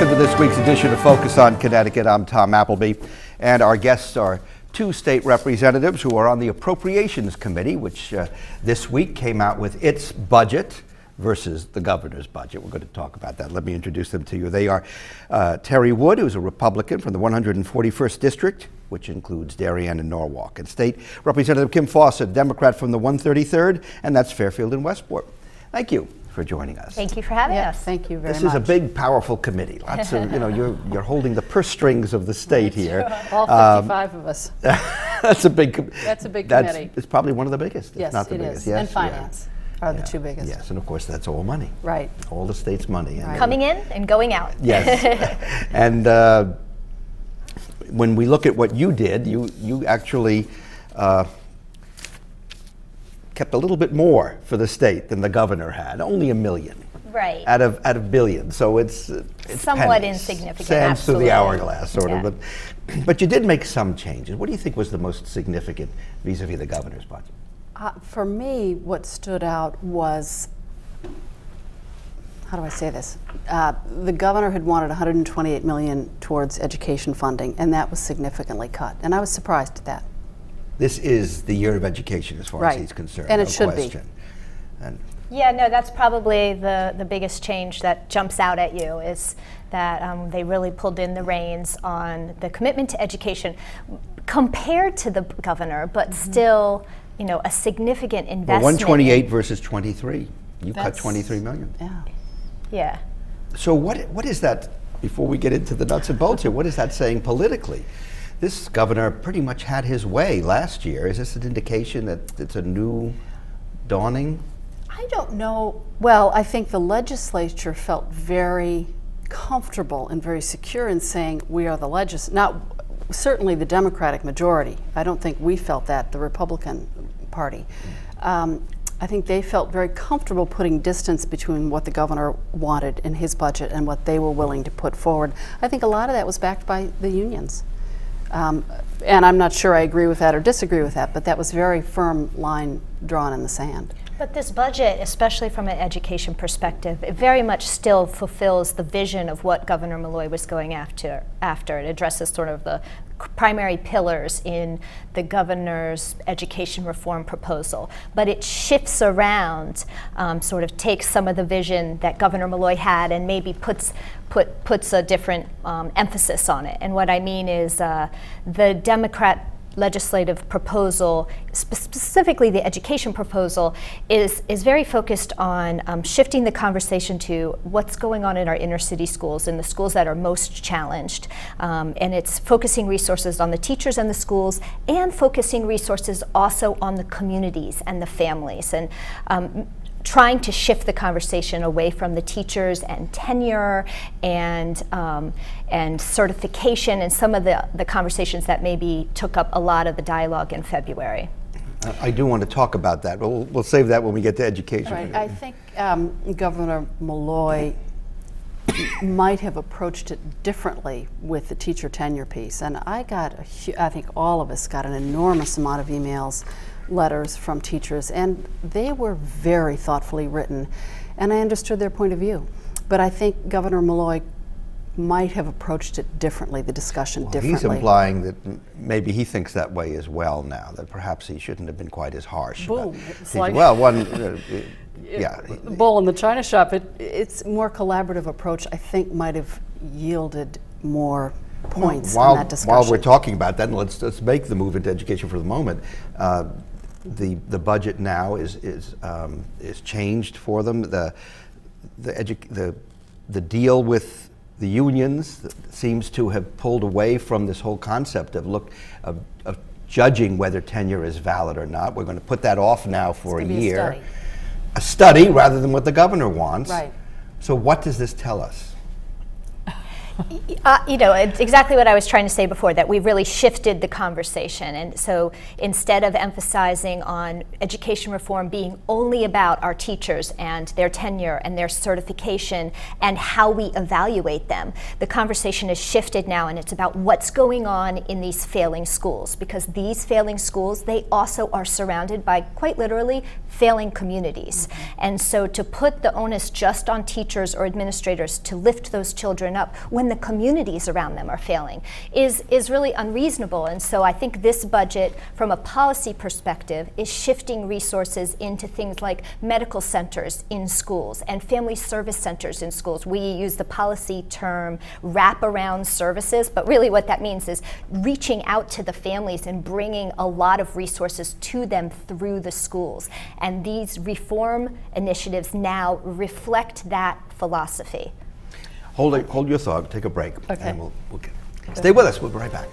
Welcome to this week's edition of Focus on Connecticut. I'm Tom Appleby, and our guests are two state representatives who are on the Appropriations Committee, which this week came out with its budget versus the governor's budget. We're going to talk about that. Let me introduce them to you. They are Terry Wood, who's a Republican from the 141st District, which includes Darien and Norwalk, and State Representative Kim Fawcett, Democrat from the 133rd, and that's Fairfield and Westport. Thank you for joining us. Thank you for having us. Thank you very much. This is a big, powerful committee. Lots of, you're holding the purse strings of the state here. All 55 of us. That's a big committee. It's probably one of the biggest. Yes, if not the it biggest. is. Yes, and finance are the two biggest. Yes, and of course that's all money. Right. All the state's money. Right. Coming in and going out. Yes. And when we look at what you did, you actually kept a little bit more for the state than the governor had, only $1 million. Right. Out of billions, so it's somewhat pennies. insignificant. Sands Absolutely. through the hourglass, sort Yeah. of. But you did make some changes. What do you think was the most significant vis-a-vis the governor's budget? For me, what stood out was, how do I say this? The governor had wanted $128 million towards education funding, and that was significantly cut. And I was surprised at that. This is the year of education, as far as he's concerned. And no it should question. be. And Yeah, no, that's probably the biggest change that jumps out at you is that they really pulled in the reins on the commitment to education compared to the governor, but still, a significant investment. well, 128 versus 23. You cut 23 million. Yeah. Yeah. So what is that, before we get into the nuts and bolts here, what is that saying politically? This governor pretty much had his way last year. Is this an indication that it's a new dawning? I don't know. Well, I think the legislature felt very comfortable and very secure in saying we are the legislature. Certainly the Democratic majority. I don't think we felt that, the Republican Party. I think they felt very comfortable putting distance between what the governor wanted in his budget and what they were willing to put forward. I think a lot of that was backed by the unions. And I'm not sure I agree with that or disagree with that, but that was very firm line drawn in the sand. But this budget, especially from an education perspective, it very much still fulfills the vision of what Governor Malloy was going after. It addresses sort of the primary pillars in the governor's education reform proposal. But it shifts around, sort of takes some of the vision that Governor Malloy had and maybe puts a different emphasis on it. And what I mean is the Democrat legislative proposal, specifically the education proposal, is very focused on shifting the conversation to what's going on in our inner city schools, in the schools that are most challenged. And it's focusing resources on the teachers and the schools, and focusing resources also on the communities and the families. And trying to shift the conversation away from the teachers and tenure and certification and some of the conversations that maybe took up a lot of the dialogue in February. I do want to talk about that, but we'll save that when we get to education. Right. I think Governor Malloy might have approached it differently with the teacher tenure piece. And I think all of us got an enormous amount of emails, letters from teachers, and they were very thoughtfully written, and I understood their point of view. But I think Governor Malloy might have approached it differently, the discussion differently. He's implying that maybe he thinks that way as well now, that perhaps he shouldn't have been quite as harsh. Boom. It's like, well, yeah. The bull in the china shop. It's a more collaborative approach, I think, might have yielded more points in that discussion. While we're talking about that, and let's make the move into education for the moment. The budget now is changed for them. The deal with the unions seems to have pulled away from this whole concept of judging whether tenure is valid or not. We're going to put that off now for a year. A study rather than what the governor wants. Right. So what does this tell us? You know, it's exactly what I was trying to say before, that we've really shifted the conversation. And so instead of emphasizing on education reform being only about our teachers and their tenure and their certification and how we evaluate them, the conversation has shifted now, and it's about what's going on in these failing schools. Because these failing schools, they also are surrounded by, quite literally, failing communities. And so to put the onus just on teachers or administrators to lift those children up when the communities around them are failing is really unreasonable. And so I think this budget, from a policy perspective, is shifting resources into things like medical centers in schools and family service centers in schools. We use the policy term wraparound services, but really what that means is reaching out to the families and bringing a lot of resources to them through the schools. And these reform initiatives now reflect that philosophy. Hold your thought, take a break. Okay. And we'll stay with us, we'll be right back.